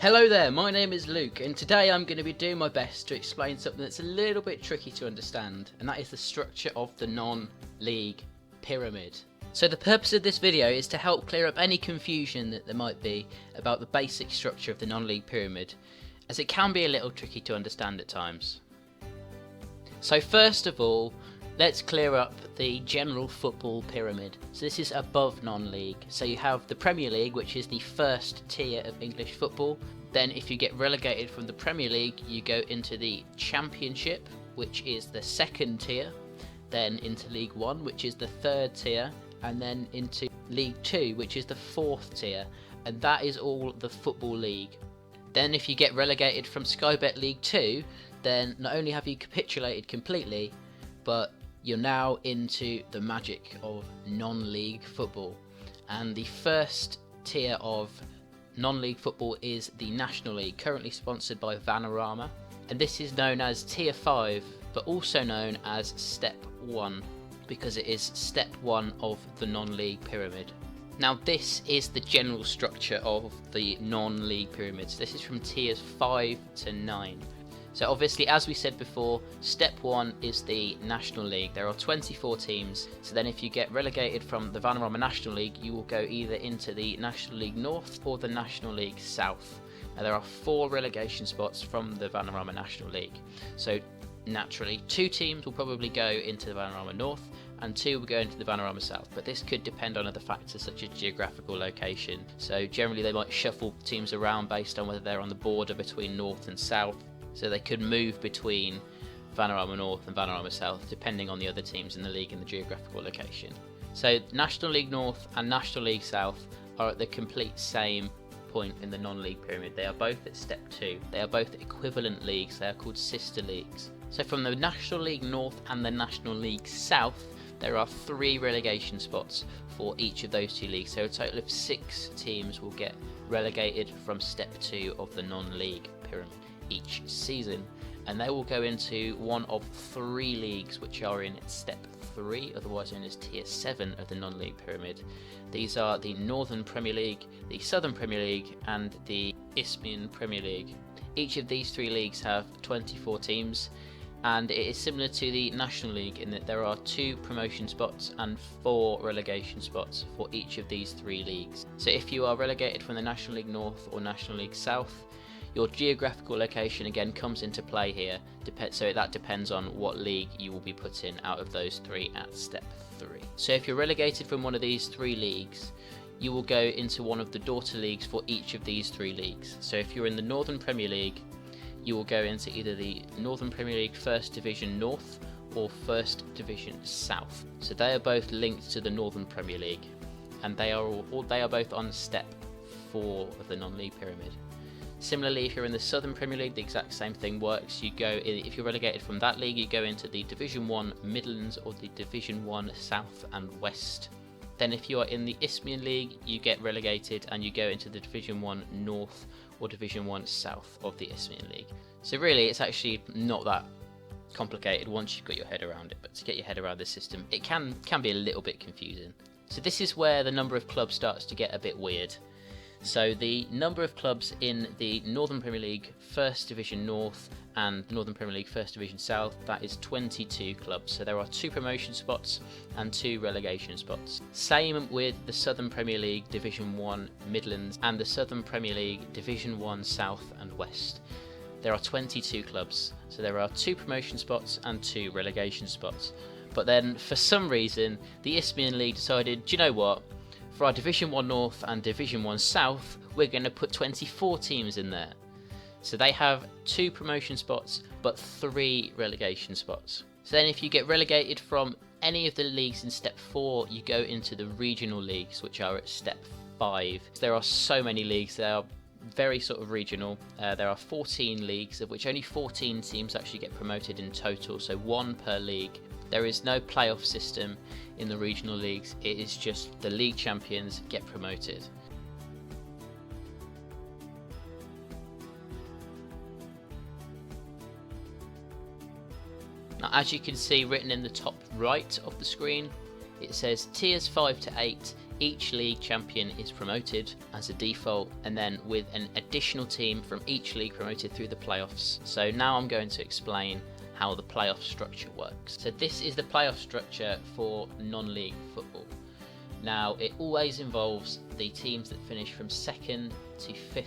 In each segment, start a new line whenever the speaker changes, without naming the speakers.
Hello there, my name is Luke, and today I'm going to be doing my best to explain something that's a little bit tricky to understand, and that is the structure of the non-league pyramid. So the purpose of this video is to help clear up any confusion that there might be about the basic structure of the non-league pyramid, as it can be a little tricky to understand at times. So first of all, let's clear up the general football pyramid. So this is above non-league. So you have the Premier League, which is the first tier of English football. Then if you get relegated from the Premier League, you go into the Championship, which is the second tier. Then into League One, which is the third tier. And then into League Two, which is the fourth tier. And that is all the Football League. Then if you get relegated from Sky Bet League 2, then not only have you capitulated completely, but you're now into the magic of non-league football. And the first tier of non-league football is the National League, currently sponsored by Vanarama. And this is known as Tier 5, but also known as Step 1, because it is Step 1 of the non-league pyramid. Now this is the general structure of the non-league pyramids. This is from tiers 5 to 9. So obviously, as we said before, Step 1 is the National League. There are 24 teams, so then if you get relegated from the Vanarama National League, you will go either into the National League North or the National League South. Now there are 4 relegation spots from the Vanarama National League. So naturally, 2 teams will probably go into the Vanarama North, and 2 will go into the Vanarama South, but this could depend on other factors such as geographical location. So generally they might shuffle teams around based on whether they're on the border between North and South. So they could move between Vanarama North and Vanarama South depending on the other teams in the league and the geographical location. So National League North and National League South are at the complete same point in the non-league pyramid. They are both at Step 2. They are both equivalent leagues. They are called sister leagues. So from the National League North and the National League South, there are 3 relegation spots for each of those 2 leagues. So a total of 6 teams will get relegated from Step 2 of the non-league pyramid each season, and they will go into one of 3 leagues which are in Step 3, otherwise known as Tier 7 of the non-league pyramid. These are the Northern Premier League, the Southern Premier League, and the Isthmian Premier League. Each of these 3 leagues have 24 teams, and it is similar to the National League in that there are 2 promotion spots and 4 relegation spots for each of these 3 leagues. So if you are relegated from the National League North or National League South, your geographical location again comes into play here, so that depends on what league you will be put in out of those 3 at Step 3. So if you're relegated from one of these 3 leagues, you will go into one of the daughter leagues for each of these 3 leagues. So if you're in the Northern Premier League, you will go into either the Northern Premier League First Division North or First Division South. So they are both linked to the Northern Premier League, and they are both on Step 4 of the non-league pyramid. Similarly, if you're in the Southern Premier League, the exact same thing works. If you're relegated from that league, you go into the Division 1 Midlands or the Division 1 South and West. Then if you are in the Isthmian League, you get relegated and you go into the Division 1 North or Division 1 South of the Isthmian League. So really, it's actually not that complicated once you've got your head around it, but to get your head around this system, it can be a little bit confusing. So this is where the number of clubs starts to get a bit weird. So the number of clubs in the Northern Premier League First Division North and the Northern Premier League First Division South, that is 22 clubs. So there are 2 promotion spots and 2 relegation spots. Same with the Southern Premier League Division 1 Midlands and the Southern Premier League Division 1 South and West. There are 22 clubs. So there are 2 promotion spots and 2 relegation spots. But then for some reason, the Isthmian League decided, do you know what? For our Division 1 North and Division 1 South, we're going to put 24 teams in there. So they have 2 promotion spots, but 3 relegation spots. So then if you get relegated from any of the leagues in Step 4, you go into the regional leagues, which are at Step 5. There are so many leagues, they are very sort of regional. There are 14 leagues, of which only 14 teams actually get promoted in total, so 1 per league. There is no playoff system in the regional leagues, it is just the league champions get promoted. Now as you can see written in the top right of the screen, it says tiers 5 to 8 Each league champion is promoted as a default, and then with an additional team from each league promoted through the playoffs. So now I'm going to explain how the playoff structure works. So this is the playoff structure for non-league football. Now it always involves the teams that finish from 2nd to 5th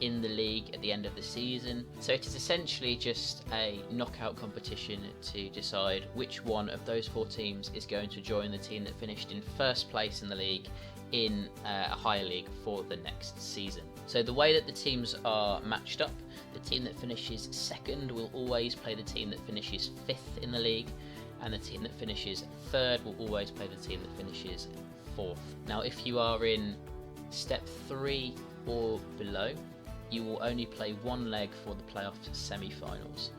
in the league at the end of the season. So it is essentially just a knockout competition to decide which one of those 4 teams is going to join the team that finished in 1st place in the league in a higher league for the next season. So the way that the teams are matched up, the team that finishes 2nd will always play the team that finishes 5th in the league, and the team that finishes 3rd will always play the team that finishes 4th. Now if you are in step 3 or below, you will only play 1 leg for the playoff semi-finals.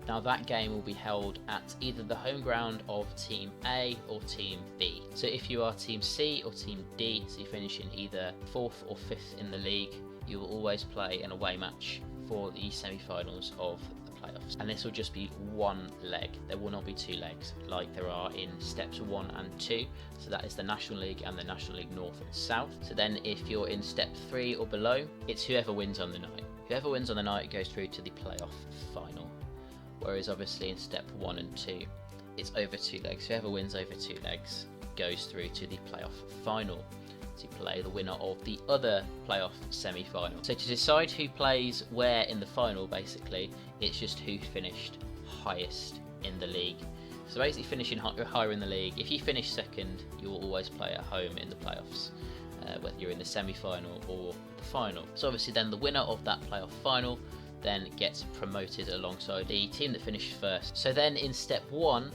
Now that game will be held at either the home ground of Team A or Team B. So if you are Team C or Team D, so you finish in either 4th or 5th in the league, you will always play an away match for the semi-finals of the playoffs. And this will just be 1 leg. There will not be 2 legs like there are in steps 1 and 2. So that is the National League and the National League North and South. So then if you're in step 3 or below, it's whoever wins on the night. Whoever wins on the night goes through to the playoff final. Whereas obviously in step 1 and 2, it's over 2 legs. Whoever wins over 2 legs goes through to the playoff final to play the winner of the other playoff semi-final. So to decide who plays where in the final, basically, it's just who finished highest in the league. So basically finishing higher in the league, if you finish 2nd, you will always play at home in the playoffs, whether you're in the semi-final or the final. So obviously then the winner of that playoff final then gets promoted alongside the team that finished 1st. So then in step 1,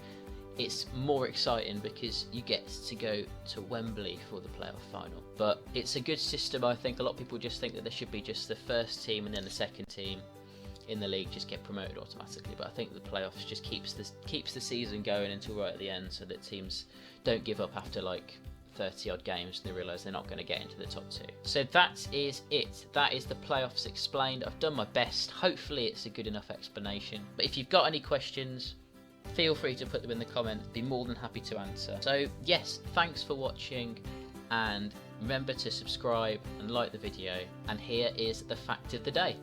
it's more exciting because you get to go to Wembley for the playoff final. But it's a good system, I think. A lot of people just think that there should be just the 1st team and then the 2nd team in the league just get promoted automatically. But I think the playoffs just keeps the season going until right at the end, so that teams don't give up after like 30 odd games and they realise they're not going to get into the top 2. So that is it. That is the playoffs explained. I've done my best. Hopefully it's a good enough explanation. But if you've got any questions, feel free to put them in the comments. Be more than happy to answer. So yes, thanks for watching, and remember to subscribe and like the video. And here is the fact of the day.